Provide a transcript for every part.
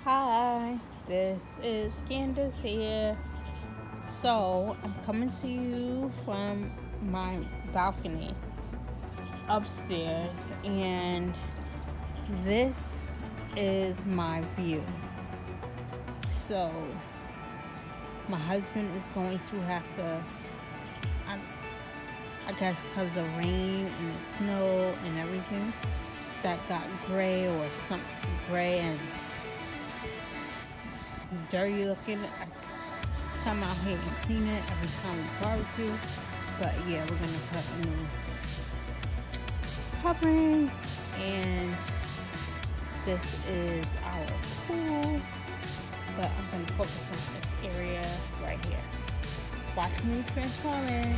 Hi, this is Candace here. So, I'm coming to you from my balcony upstairs, and this is my view. So, my husband is going to have to, I, I guess, because of the rain and the snow and everything that got gray or something gray and dirty looking. I come out here and clean it every time we barbecue. But yeah, we're gonna put a new covering, and this is our pool. But I'm gonna focus on this area right here. Watch me transform it.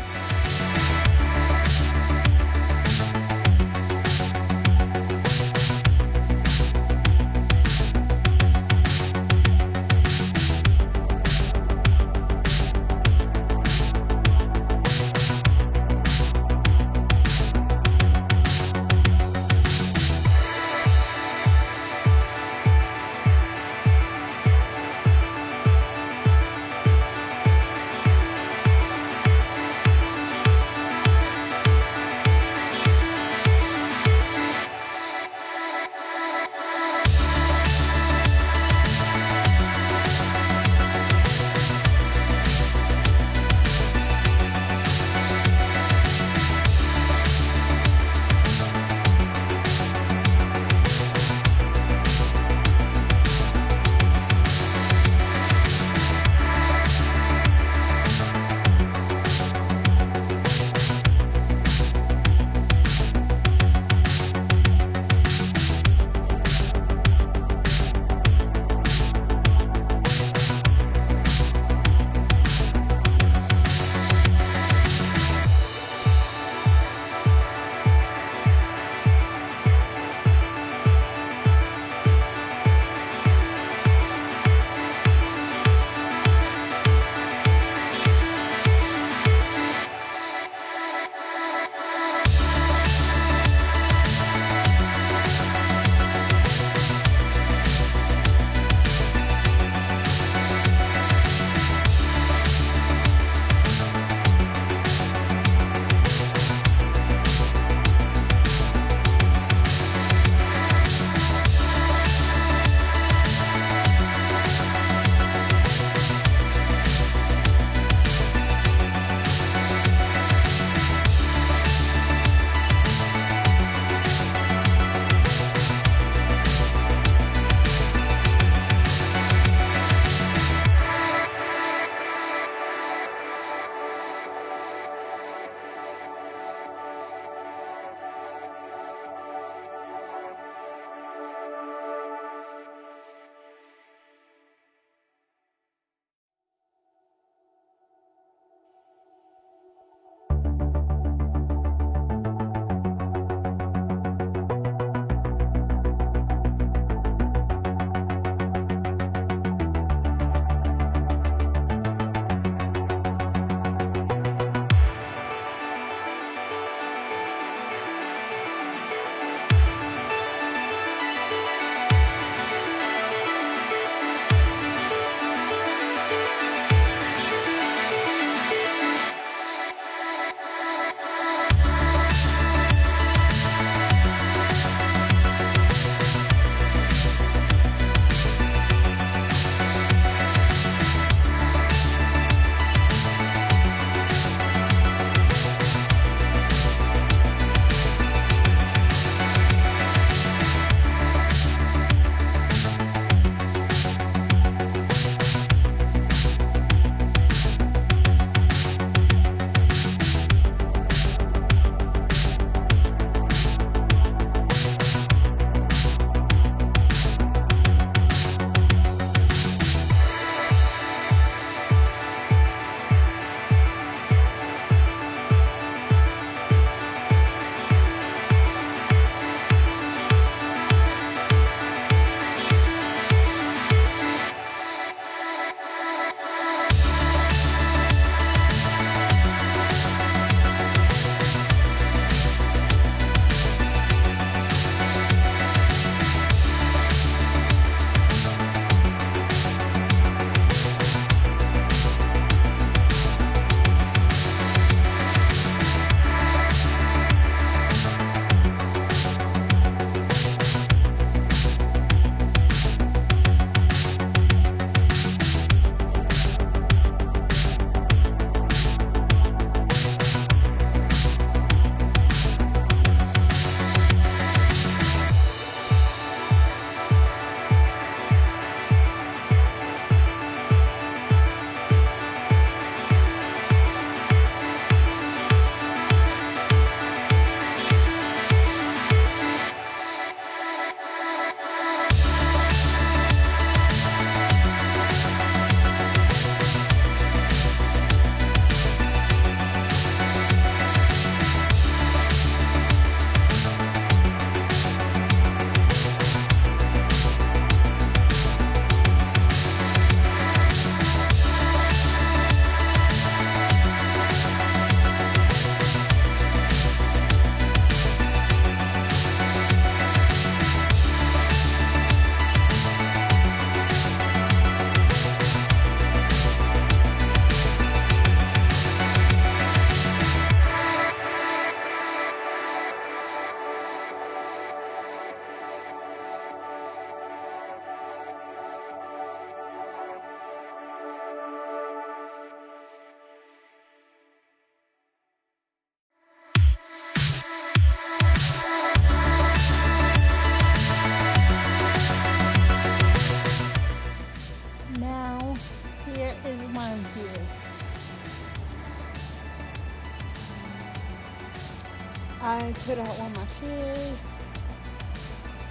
I put out all my chairs,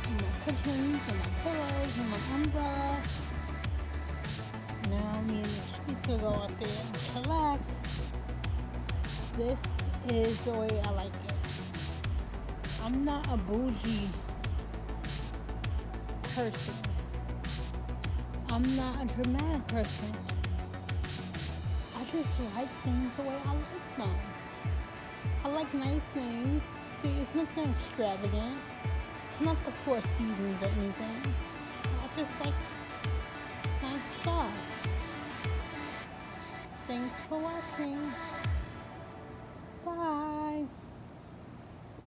and my cushions, and my pillows, and my umbrella. Now me and the kids will go out there and relax. This is the way I like it. I'm not a bougie person. I'm not a dramatic person. I just like things the way I like them. I like nice things. See, it's nothing extravagant. It's not the Four Seasons or anything.